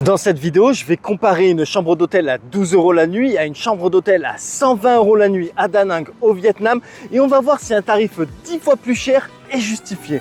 Dans cette vidéo, je vais comparer une chambre d'hôtel à 12 € la nuit à une chambre d'hôtel à 120 € la nuit à Da Nang au Vietnam et on va voir si un tarif 10 fois plus cher est justifié.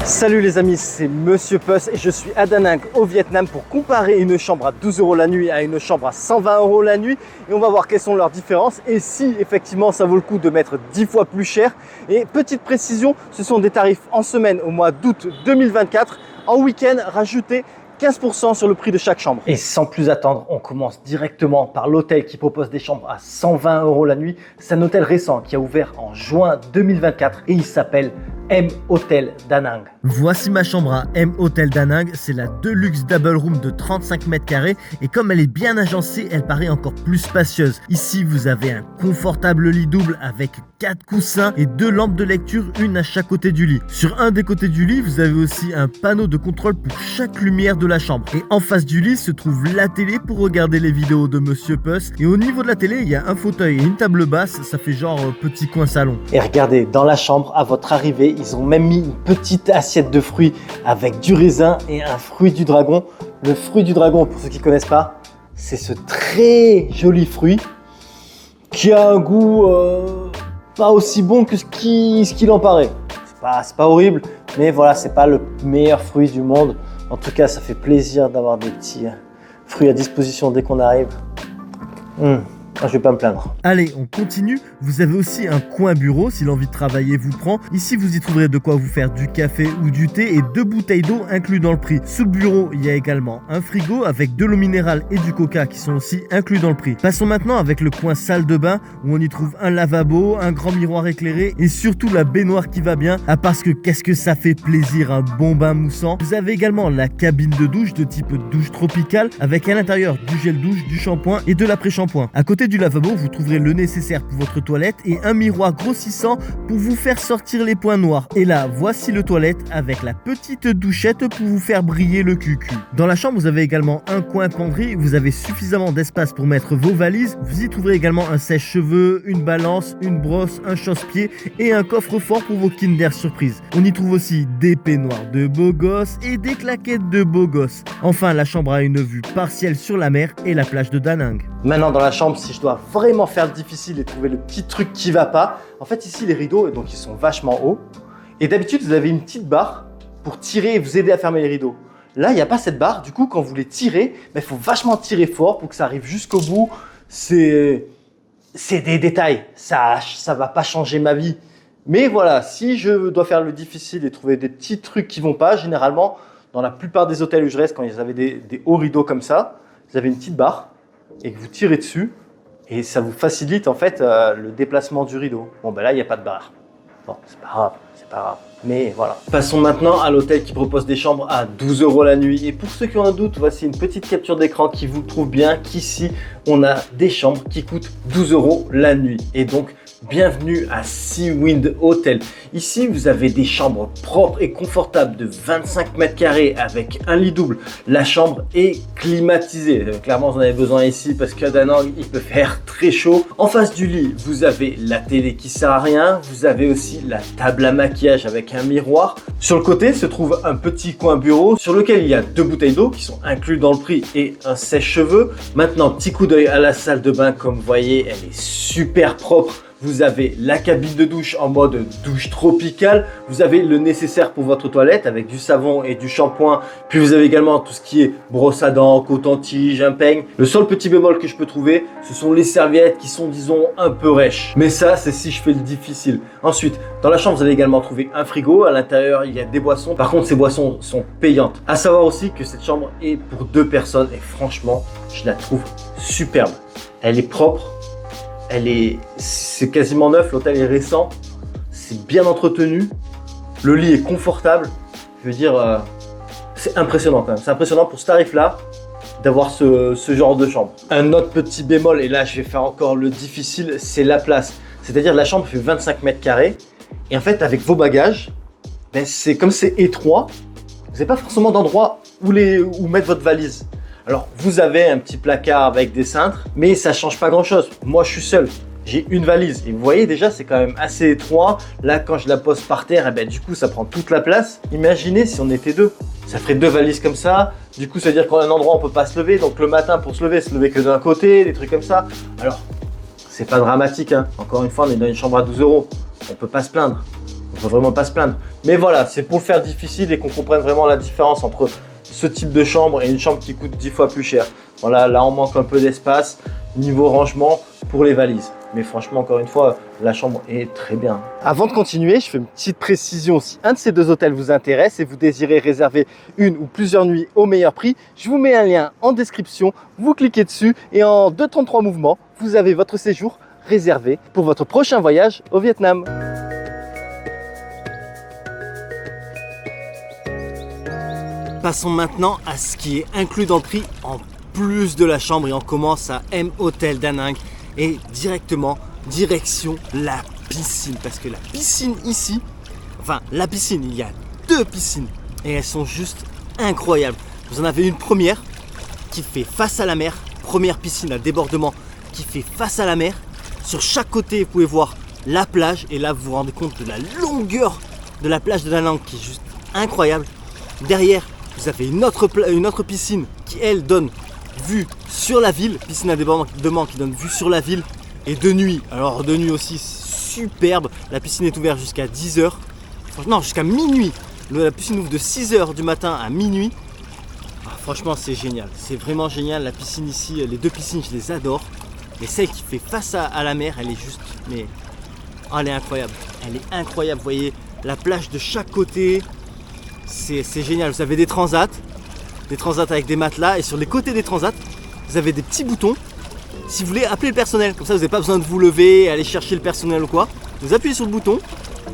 Salut les amis, c'est Monsieur Puss et je suis à Da Nang au Vietnam pour comparer une chambre à 12 € la nuit à une chambre à 120 € la nuit et on va voir quelles sont leurs différences et si effectivement ça vaut le coup de mettre 10 fois plus cher. Et petite précision, ce sont des tarifs en semaine au mois d'août 2024, en week-end rajoutés 15% sur le prix de chaque chambre. Et sans plus attendre, on commence directement par l'hôtel qui propose des chambres à 120 € la nuit. C'est un hôtel récent qui a ouvert en juin 2024 et il s'appelle M Hotel Da Nang. Voici ma chambre à M Hotel Da Nang, c'est la Deluxe Double Room de 35 mètres carrés et comme elle est bien agencée, elle paraît encore plus spacieuse. Ici, vous avez un confortable lit double avec 4 coussins et 2 lampes de lecture, une à chaque côté du lit. Sur un des côtés du lit, vous avez aussi un panneau de contrôle pour chaque lumière de la chambre. Et en face du lit se trouve la télé pour regarder les vidéos de Monsieur Puss. Et au niveau de la télé, il y a un fauteuil et une table basse, ça fait genre petit coin salon. Et regardez, dans la chambre, à votre arrivée, ils ont même mis une petite assiette de fruits avec du raisin et un fruit du dragon. Le fruit du dragon, pour ceux qui ne connaissent pas, c'est ce très joli fruit qui a un goût pas aussi bon que ce qu'il en paraît. C'est pas horrible, mais voilà, c'est pas le meilleur fruit du monde. En tout cas, ça fait plaisir d'avoir des petits fruits à disposition dès qu'on arrive. Je vais pas me plaindre. Allez, on continue. Vous avez aussi un coin bureau si l'envie de travailler vous prend. Ici, vous y trouverez de quoi vous faire du café ou du thé et 2 bouteilles d'eau inclus dans le prix. Sous le bureau, il y a également un frigo avec de l'eau minérale et du coca qui sont aussi inclus dans le prix. Passons maintenant avec le coin salle de bain où on y trouve un lavabo, un grand miroir éclairé et surtout la baignoire qui va bien. Parce que qu'est-ce que ça fait plaisir un bon bain moussant. Vous avez également la cabine de douche de type douche tropicale avec à l'intérieur du gel douche, du shampoing et de l'après-shampoing. À côté du lavabo, vous trouverez le nécessaire pour votre toilette et un miroir grossissant pour vous faire sortir les points noirs. Et là, voici le toilette avec la petite douchette pour vous faire briller le cucu. Dans la chambre, vous avez également un coin penderie. Vous avez suffisamment d'espace pour mettre vos valises. Vous y trouverez également un sèche-cheveux, une balance, une brosse, un chausse-pied et un coffre-fort pour vos Kinder Surprise. On y trouve aussi des peignoirs de beaux gosses et des claquettes de beaux gosses. Enfin, la chambre a une vue partielle sur la mer et la plage de Da Nang. Maintenant dans la chambre, si je dois vraiment faire le difficile et trouver le petit truc qui va pas, en fait ici les rideaux, donc ils sont vachement hauts. Et d'habitude vous avez une petite barre pour tirer et vous aider à fermer les rideaux. Là il n'y a pas cette barre, du coup quand vous les tirez, il faut vachement tirer fort pour que ça arrive jusqu'au bout. C'est des détails, ça va pas changer ma vie. Mais voilà, si je dois faire le difficile et trouver des petits trucs qui vont pas, généralement dans la plupart des hôtels où je reste, quand ils avaient des hauts rideaux comme ça, vous avez une petite barre et que vous tirez dessus et ça vous facilite en fait le déplacement du rideau. Bon ben là il n'y a pas de barre. Bon c'est pas grave, mais voilà. Passons maintenant à l'hôtel qui propose des chambres à 12 € la nuit. Et pour ceux qui ont un doute, voici une petite capture d'écran qui vous prouve bien qu'ici on a des chambres qui coûtent 12 € la nuit. Et donc bienvenue à Sea Wind Hotel. Ici, vous avez des chambres propres et confortables de 25 mètres carrés avec un lit double. La chambre est climatisée. Clairement, vous en avez besoin ici parce qu'à Da Nang, il peut faire très chaud. En face du lit, vous avez la télé qui sert à rien. Vous avez aussi la table à maquillage avec un miroir. Sur le côté se trouve un petit coin bureau sur lequel il y a 2 bouteilles d'eau qui sont inclus dans le prix et un sèche-cheveux. Maintenant, petit coup d'œil à la salle de bain. Comme vous voyez, elle est super propre. Vous avez la cabine de douche en mode douche tropicale. Vous avez le nécessaire pour votre toilette avec du savon et du shampoing. Puis vous avez également tout ce qui est brosse à dents, coton-tige, un peigne. Le seul petit bémol que je peux trouver, ce sont les serviettes qui sont, disons, un peu rêches. Mais ça, c'est si je fais le difficile. Ensuite, dans la chambre, vous allez également trouver un frigo. À l'intérieur, il y a des boissons. Par contre, ces boissons sont payantes. À savoir aussi que cette chambre est pour 2 personnes. Et franchement, je la trouve superbe. Elle est propre. C'est quasiment neuf, l'hôtel est récent, c'est bien entretenu, le lit est confortable, je veux dire, c'est impressionnant quand même. C'est impressionnant pour ce tarif-là d'avoir ce genre de chambre. Un autre petit bémol, et là je vais faire encore le difficile, c'est la place. C'est-à-dire la chambre fait 25 mètres carrés, et en fait avec vos bagages, c'est comme c'est étroit, vous n'avez pas forcément d'endroit où mettre votre valise. Alors, vous avez un petit placard avec des cintres, mais ça change pas grand-chose. Moi, je suis seul. j'ai une valise. Et vous voyez déjà, c'est quand même assez étroit. Là, quand je la pose par terre, et ben, du coup, ça prend toute la place. Imaginez si on était deux. Ça ferait deux valises comme ça. Du coup, ça veut dire qu'à un endroit, on peut pas se lever. Donc le matin, pour se lever que d'un côté, des trucs comme ça. Alors, c'est pas dramatique, hein. Encore une fois, on est dans une chambre à 12 €. On peut pas se plaindre. On peut vraiment pas se plaindre. Mais voilà, c'est pour le faire difficile et qu'on comprenne vraiment la différence entre ce type de chambre et une chambre qui coûte 10 fois plus cher. Voilà, là, on manque un peu d'espace niveau rangement pour les valises. Mais franchement, encore une fois, la chambre est très bien. Avant de continuer, je fais une petite précision. Si un de ces deux hôtels vous intéresse et vous désirez réserver une ou plusieurs nuits au meilleur prix, je vous mets un lien en description. Vous cliquez dessus et en 2 temps 3 mouvements, vous avez votre séjour réservé pour votre prochain voyage au Vietnam. Passons maintenant à ce qui est inclus dans le prix en plus de la chambre et on commence à M Hotel Da Nang et directement direction la piscine parce que la piscine ici, enfin la piscine, il y a 2 piscines et elles sont juste incroyables. Vous en avez une première qui fait face à la mer, première piscine à débordement qui fait face à la mer. Sur chaque côté, vous pouvez voir la plage et là vous vous rendez compte de la longueur de la plage de Da Nang qui est juste incroyable. Derrière, vous avez une autre piscine qui, elle, donne vue sur la ville. Piscine à débordement qui donne vue sur la ville. Et de nuit, alors de nuit aussi, superbe. La piscine est ouverte jusqu'à 10 h. Non, jusqu'à minuit. La piscine ouvre de 6 h du matin à minuit. Ah, franchement, c'est génial. C'est vraiment génial. La piscine ici, les 2 piscines, je les adore. Et celle qui fait face à la mer, elle est juste... mais oh, elle est incroyable. Elle est incroyable. Vous voyez la plage de chaque côté. C'est génial, vous avez des transats avec des matelas et sur les côtés des transats, vous avez des petits boutons. Si vous voulez appeler le personnel, comme ça vous n'avez pas besoin de vous lever, aller chercher le personnel ou quoi. Vous appuyez sur le bouton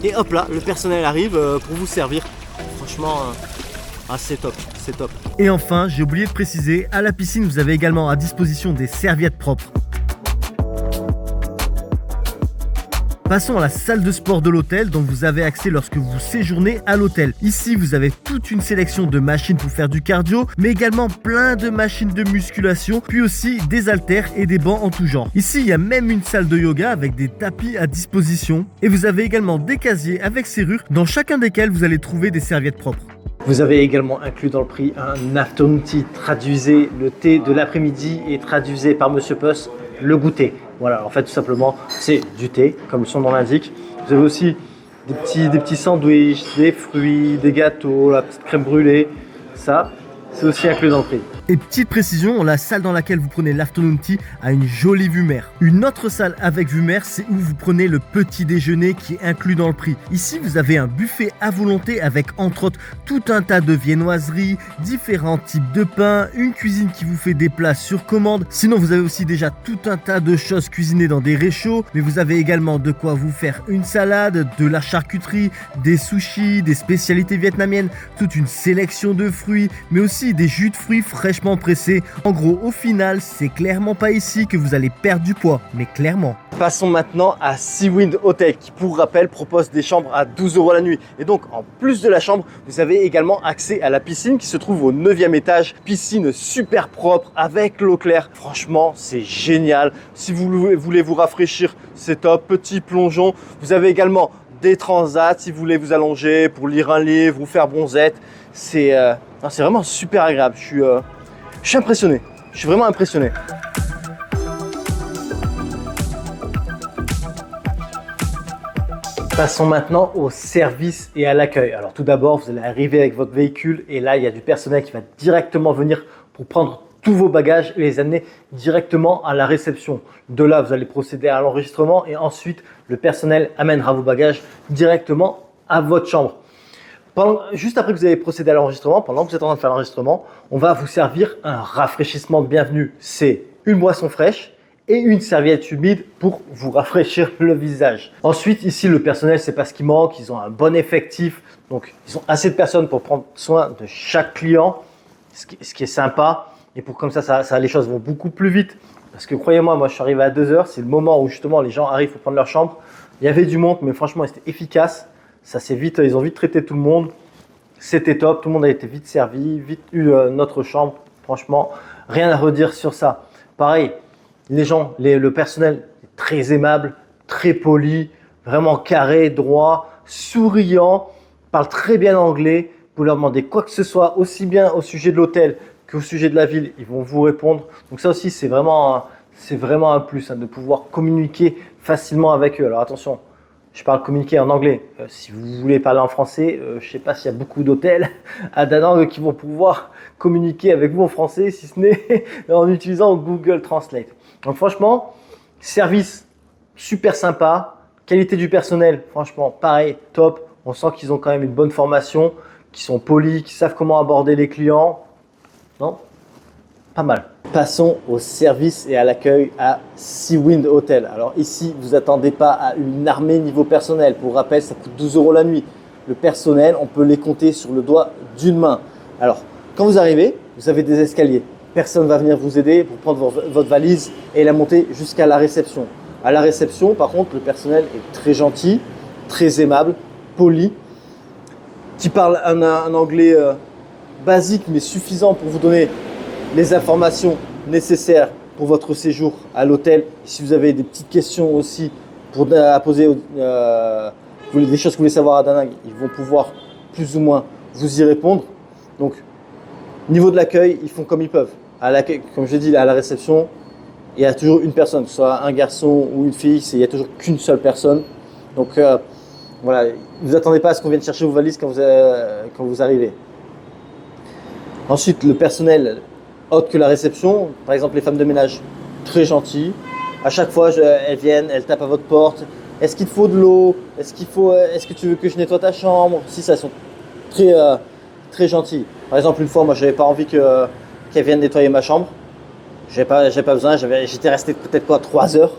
et hop là, le personnel arrive pour vous servir. Franchement, c'est top, c'est top. Et enfin, j'ai oublié de préciser, à la piscine, vous avez également à disposition des serviettes propres. Passons à la salle de sport de l'hôtel dont vous avez accès lorsque vous séjournez à l'hôtel. Ici, vous avez toute une sélection de machines pour faire du cardio, mais également plein de machines de musculation, puis aussi des haltères et des bancs en tout genre. Ici, il y a même une salle de yoga avec des tapis à disposition. Et vous avez également des casiers avec serrure, dans chacun desquels vous allez trouver des serviettes propres. Vous avez également inclus dans le prix un afternoon tea, traduisez le thé de l'après-midi et traduisez par Monsieur Puss le goûter. Voilà, en fait, tout simplement, c'est du thé, comme son nom l'indique. Vous avez aussi des petits sandwichs, des fruits, des gâteaux, la petite crème brûlée. Ça, c'est aussi inclus dans le prix. Et petite précision, la salle dans laquelle vous prenez l'afternoon tea a une jolie vue mer. Une autre salle avec vue mer, c'est où vous prenez le petit déjeuner qui est inclus dans le prix. Ici, vous avez un buffet à volonté avec entre autres tout un tas de viennoiseries, différents types de pains, une cuisine qui vous fait des plats sur commande. Sinon, vous avez aussi déjà tout un tas de choses cuisinées dans des réchauds, mais vous avez également de quoi vous faire une salade, de la charcuterie, des sushis, des spécialités vietnamiennes, toute une sélection de fruits, mais aussi des jus de fruits fraîchement pressés. En gros, au final, c'est clairement pas ici que vous allez perdre du poids, mais clairement. Passons maintenant à Seawind Hotel qui, pour rappel, propose des chambres à 12 € la nuit. Et donc, en plus de la chambre, vous avez également accès à la piscine qui se trouve au 9e étage. Piscine super propre avec l'eau claire. Franchement, c'est génial. Si vous voulez vous rafraîchir, c'est top. Petit plongeon. Vous avez également des transats si vous voulez vous allonger pour lire un livre ou faire bronzette. C'est vraiment super agréable. Je suis impressionné. Je suis vraiment impressionné. Passons maintenant au service et à l'accueil. Alors tout d'abord, vous allez arriver avec votre véhicule et là, il y a du personnel qui va directement venir pour prendre tous vos bagages et les amener directement à la réception. De là, vous allez procéder à l'enregistrement et ensuite, le personnel amènera vos bagages directement à votre chambre. Juste après que vous avez procédé à l'enregistrement, pendant que vous êtes en train de faire l'enregistrement, on va vous servir un rafraîchissement de bienvenue. C'est une boisson fraîche et une serviette humide pour vous rafraîchir le visage. Ensuite, ici, le personnel, c'est pas ce qui manque. Ils ont un bon effectif. Donc, ils ont assez de personnes pour prendre soin de chaque client, ce qui est sympa. Et pour comme ça, les choses vont beaucoup plus vite. Parce que croyez-moi, moi, je suis arrivé à 2 h. C'est le moment où justement les gens arrivent pour prendre leur chambre. Il y avait du monde, mais franchement, c'était efficace. Ça s'est vite, ils ont vite traité tout le monde. C'était top, tout le monde a été vite servi, vite eu notre chambre. Franchement, rien à redire sur ça. Pareil, le personnel est très aimable, très poli, vraiment carré, droit, souriant, parle très bien anglais. Vous pouvez leur demander quoi que ce soit, aussi bien au sujet de l'hôtel qu'au sujet de la ville, ils vont vous répondre. Donc ça aussi, c'est vraiment un plus de pouvoir communiquer facilement avec eux. Alors attention, je parle communiquer en anglais. Si vous voulez parler en français, je ne sais pas s'il y a beaucoup d'hôtels à Da Nang qui vont pouvoir communiquer avec vous en français, si ce n'est en utilisant Google Translate. Donc franchement, service super sympa, qualité du personnel, franchement pareil, top. On sent qu'ils ont quand même une bonne formation, qu'ils sont polis, qu'ils savent comment aborder les clients. Non ? Pas mal. Passons au service et à l'accueil à Seawind Hotel. Alors ici, vous attendez pas à une armée niveau personnel. Pour rappel, ça coûte 12 € la nuit. Le personnel, on peut les compter sur le doigt d'une main. Alors, quand vous arrivez, vous avez des escaliers. Personne va venir vous aider pour prendre votre valise et la monter jusqu'à la réception. À la réception, par contre, le personnel est très gentil, très aimable, poli, qui parle un anglais basique mais suffisant pour vous donner les informations nécessaires pour votre séjour à l'hôtel. Si vous avez des petites questions aussi à poser, des choses que vous voulez savoir à Da Nang, ils vont pouvoir plus ou moins vous y répondre. Donc, niveau de l'accueil, ils font comme ils peuvent. À l'accueil, comme je l'ai dit, à la réception, il y a toujours une personne, que ce soit un garçon ou une fille, il n'y a toujours qu'une seule personne. Donc, voilà, ne vous attendez pas à ce qu'on vienne chercher vos valises quand vous arrivez. Ensuite, le personnel autre que la réception, par exemple les femmes de ménage, très gentilles. À chaque fois, elles viennent, elles tapent à votre porte. Est-ce qu'il te faut de l'eau ? Est-ce que tu veux que je nettoie ta chambre ? Si, ça, elles sont très gentilles. Par exemple, une fois, moi, j'avais pas envie qu'elles viennent nettoyer ma chambre. J'avais pas besoin. J'étais resté peut-être 3 heures.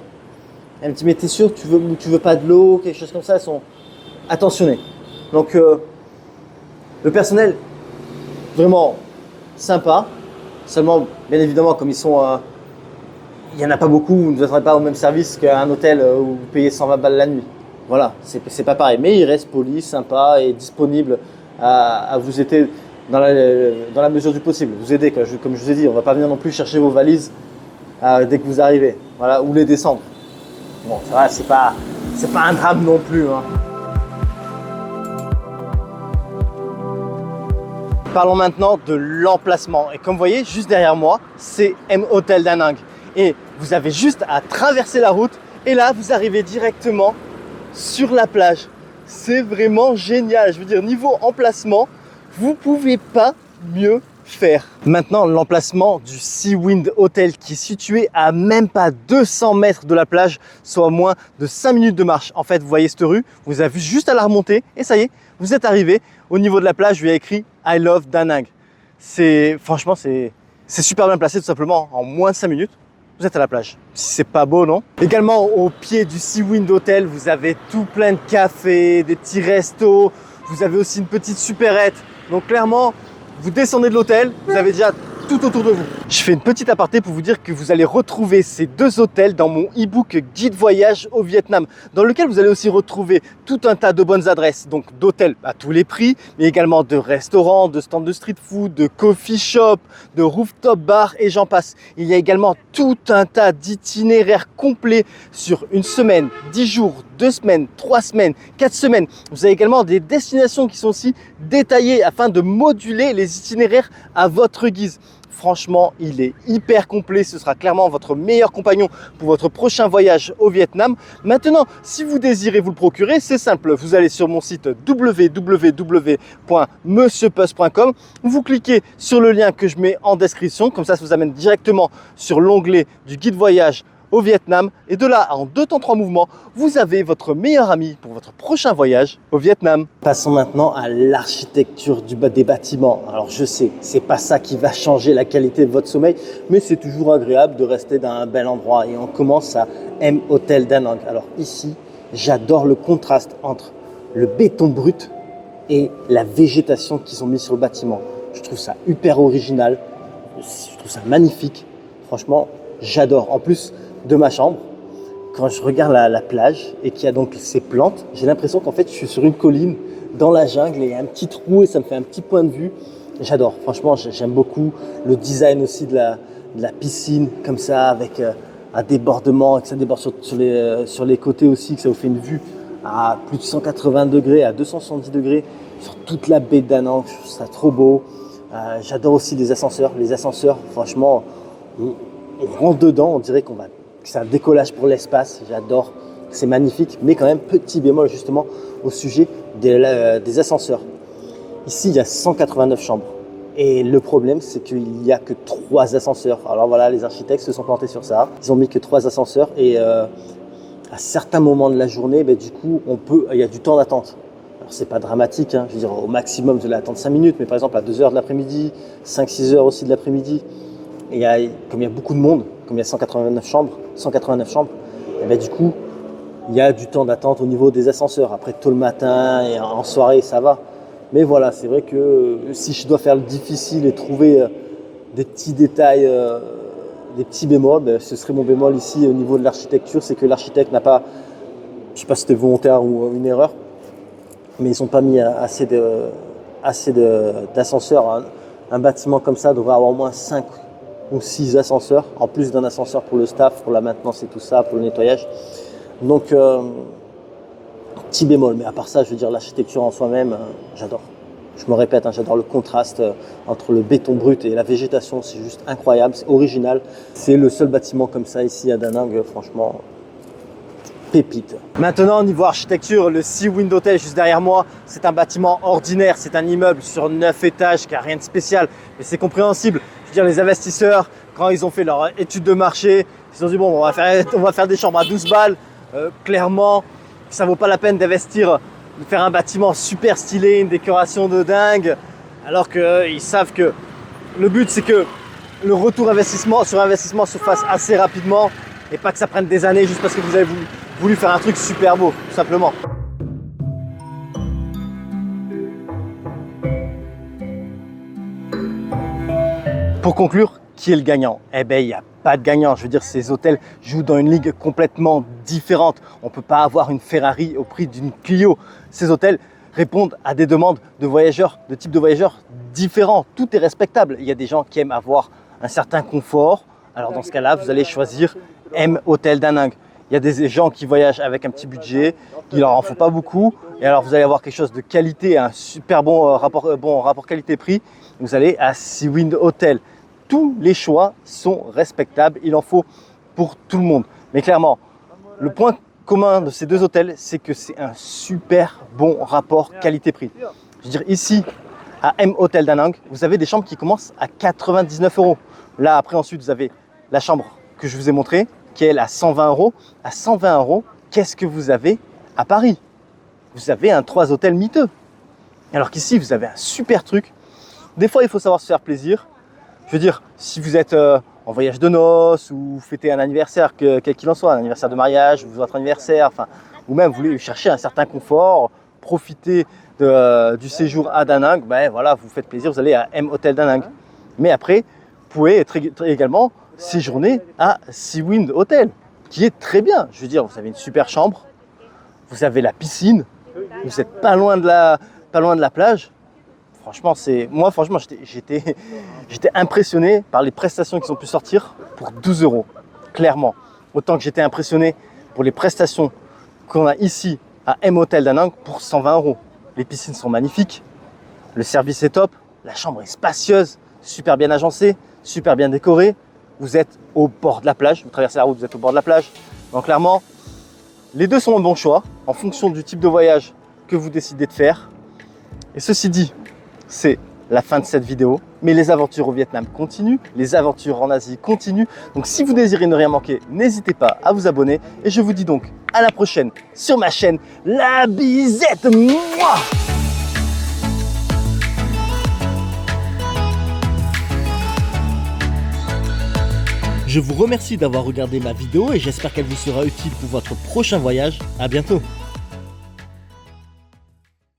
Elle me dit, mais t'es sûr que tu veux pas de l'eau, quelque chose comme ça. Elles sont attentionnées. Donc, le personnel, vraiment sympa. Seulement, bien évidemment, comme il n'y en a pas beaucoup, vous ne vous attendez pas au même service qu'un hôtel où vous payez 120 balles la nuit. Voilà, c'est pas pareil. Mais il reste poli, sympa et disponible à vous aider dans la mesure du possible. Vous aider, comme je vous ai dit, on ne va pas venir non plus chercher vos valises dès que vous arrivez, voilà, ou les descendre. Bon, ça va, c'est pas un drame non plus. Parlons maintenant de l'emplacement. Et comme vous voyez, juste derrière moi, c'est M Hotel Da Nang. Et vous avez juste à traverser la route et là, vous arrivez directement sur la plage. C'est vraiment génial. Je veux dire, niveau emplacement, vous ne pouvez pas mieux faire. Maintenant, l'emplacement du Seawind Hotel qui est situé à même pas 200 mètres de la plage, soit moins de 5 minutes de marche. En fait, vous voyez cette rue, vous avez juste à la remonter et ça y est, vous êtes arrivé. Au niveau de la plage, il y a écrit I love Da Nang. Franchement, c'est super bien placé tout simplement. En moins de 5 minutes, vous êtes à la plage. C'est pas beau, non? Également, au pied du Seawind Hotel, vous avez tout plein de cafés, des petits restos. Vous avez aussi une petite supérette. Donc clairement, vous descendez de l'hôtel, vous avez déjà tout autour de vous. Je fais une petite aparté pour vous dire que vous allez retrouver ces 2 hôtels dans mon e-book Guide Voyage au Vietnam, dans lequel vous allez aussi retrouver tout un tas de bonnes adresses, donc d'hôtels à tous les prix, mais également de restaurants, de stands de street food, de coffee shop, de rooftop bar et j'en passe. Il y a également tout un tas d'itinéraires complets sur une semaine, 10 jours, 2 semaines, 3 semaines, 4 semaines. Vous avez également des destinations qui sont aussi détaillées afin de moduler les itinéraires à votre guise. Franchement, il est hyper complet. Ce sera clairement votre meilleur compagnon pour votre prochain voyage au Vietnam. Maintenant, si vous désirez vous le procurer, c'est simple. Vous allez sur mon site www.monsieurpuss.com. Vous cliquez sur le lien que je mets en description. Comme ça vous amène directement sur l'onglet du guide voyage au Vietnam. Et de là, en 2 temps 3 mouvements, vous avez votre meilleur ami pour votre prochain voyage au Vietnam. Passons maintenant à l'architecture des bâtiments. Alors je sais, c'est pas ça qui va changer la qualité de votre sommeil, mais c'est toujours agréable de rester dans un bel endroit. Et on commence à M Hotel Da Nang. Alors ici, j'adore le contraste entre le béton brut et la végétation qui sont mis sur le bâtiment. Je trouve ça hyper original, je trouve ça magnifique. Franchement, j'adore. En plus de ma chambre, quand je regarde la plage et qu'il y a donc ces plantes, j'ai l'impression qu'en fait je suis sur une colline dans la jungle et il y a un petit trou et ça me fait un petit point de vue. J'adore, franchement j'aime beaucoup le design aussi de la piscine comme ça avec à débordement, que ça déborde sur les côtés aussi, que ça vous fait une vue à plus de 180 degrés, à 270 degrés sur toute la baie d'Anang. Je trouve ça trop beau. J'adore aussi les ascenseurs. Les ascenseurs, franchement, on rentre dedans, on dirait que c'est un décollage pour l'espace. J'adore, c'est magnifique. Mais quand même, petit bémol justement au sujet des ascenseurs. Ici, il y a 189 chambres. Et le problème, c'est qu'il n'y a que 3 ascenseurs. Alors voilà, les architectes se sont plantés sur ça. Ils ont mis que 3 ascenseurs et à certains moments de la journée, du coup, il y a du temps d'attente. Alors c'est pas dramatique, hein. Je veux dire, au maximum, vous allez attendre 5 minutes, mais par exemple à 2h de l'après-midi, 5-6 heures aussi de l'après-midi, et comme il y a beaucoup de monde, comme il y a 189 chambres, et du coup, il y a du temps d'attente au niveau des ascenseurs. Après, tôt le matin et en soirée, ça va. Mais voilà, c'est vrai que si je dois faire le difficile et trouver des petits détails, des petits bémols, ce serait mon bémol ici au niveau de l'architecture, c'est que l'architecte n'a pas, je ne sais pas si c'était volontaire ou une erreur, mais ils n'ont pas mis assez d'ascenseurs. Un bâtiment comme ça devrait avoir au moins 5 ou 6 ascenseurs, en plus d'un ascenseur pour le staff, pour la maintenance et tout ça, pour le nettoyage. Donc, petit bémol, mais à part ça, je veux dire, l'architecture en soi-même, j'adore. Je me répète, j'adore le contraste entre le béton brut et la végétation, c'est juste incroyable, c'est original. C'est le seul bâtiment comme ça ici à Da Nang, franchement, pépite. Maintenant, niveau architecture, le Sea Wind Hotel juste derrière moi, c'est un bâtiment ordinaire, c'est un immeuble sur 9 étages qui n'a rien de spécial, mais c'est compréhensible. Je veux dire, les investisseurs, quand ils ont fait leur étude de marché, ils se sont dit, bon, on va faire des chambres à 12 balles, clairement, ça vaut pas la peine d'investir, de faire un bâtiment super stylé, une décoration de dingue, alors qu'ils savent que le but c'est que le retour sur investissement se fasse assez rapidement et pas que ça prenne des années juste parce que vous avez voulu faire un truc super beau, tout simplement. Pour conclure, qui est le gagnant? Eh bien, il n'y a pas de gagnant. Je veux dire, ces hôtels jouent dans une ligue complètement différente. On ne peut pas avoir une Ferrari au prix d'une Clio. Ces hôtels répondent à des demandes de voyageurs, de types de voyageurs différents. Tout est respectable. Il y a des gens qui aiment avoir un certain confort. Alors dans ce cas-là, vous allez choisir M Hotel Da Nang. Il y a des gens qui voyagent avec un petit budget, il leur en faut pas beaucoup. Et alors vous allez avoir quelque chose de qualité, un super bon rapport qualité-prix. Vous allez à Sea Wind Hotel. Tous les choix sont respectables, il en faut pour tout le monde. Mais clairement, le point commun de ces deux hôtels, c'est que c'est un super bon rapport qualité-prix. Je veux dire, ici, à M Hotel Da Nang, vous avez des chambres qui commencent à 99 €. Là, après, ensuite, vous avez la chambre que je vous ai montrée, qui est à 120 €. À 120 €, qu'est-ce que vous avez à Paris? Vous avez un 3 hôtels miteux. Alors qu'ici, vous avez un super truc. Des fois, il faut savoir se faire plaisir. Je veux dire, si vous êtes en voyage de noces ou fêtez un anniversaire, quel qu'il en soit, un anniversaire de mariage ou votre anniversaire, ou même vous voulez chercher un certain confort, profiter du séjour à Da Nang, voilà, vous faites plaisir, vous allez à M Hotel Da Nang. Mais après, vous pouvez également séjourner à Sea Wind Hotel, qui est très bien. Je veux dire, vous avez une super chambre, vous avez la piscine, vous n'êtes pas loin de la plage. Franchement, j'étais impressionné par les prestations qu'ils ont pu sortir pour 12 €, clairement. Autant que j'étais impressionné pour les prestations qu'on a ici à M Hotel Da Nang pour 120 €. Les piscines sont magnifiques, le service est top, la chambre est spacieuse, super bien agencée, super bien décorée. Vous êtes au bord de la plage, vous traversez la route, vous êtes au bord de la plage. Donc clairement, les deux sont un bon choix en fonction du type de voyage que vous décidez de faire. Et ceci dit, c'est la fin de cette vidéo, mais les aventures au Vietnam continuent, les aventures en Asie continuent. Donc si vous désirez ne rien manquer, n'hésitez pas à vous abonner. Et je vous dis donc à la prochaine sur ma chaîne La Bisette. Mouah. Je vous remercie d'avoir regardé ma vidéo et j'espère qu'elle vous sera utile pour votre prochain voyage. À bientôt.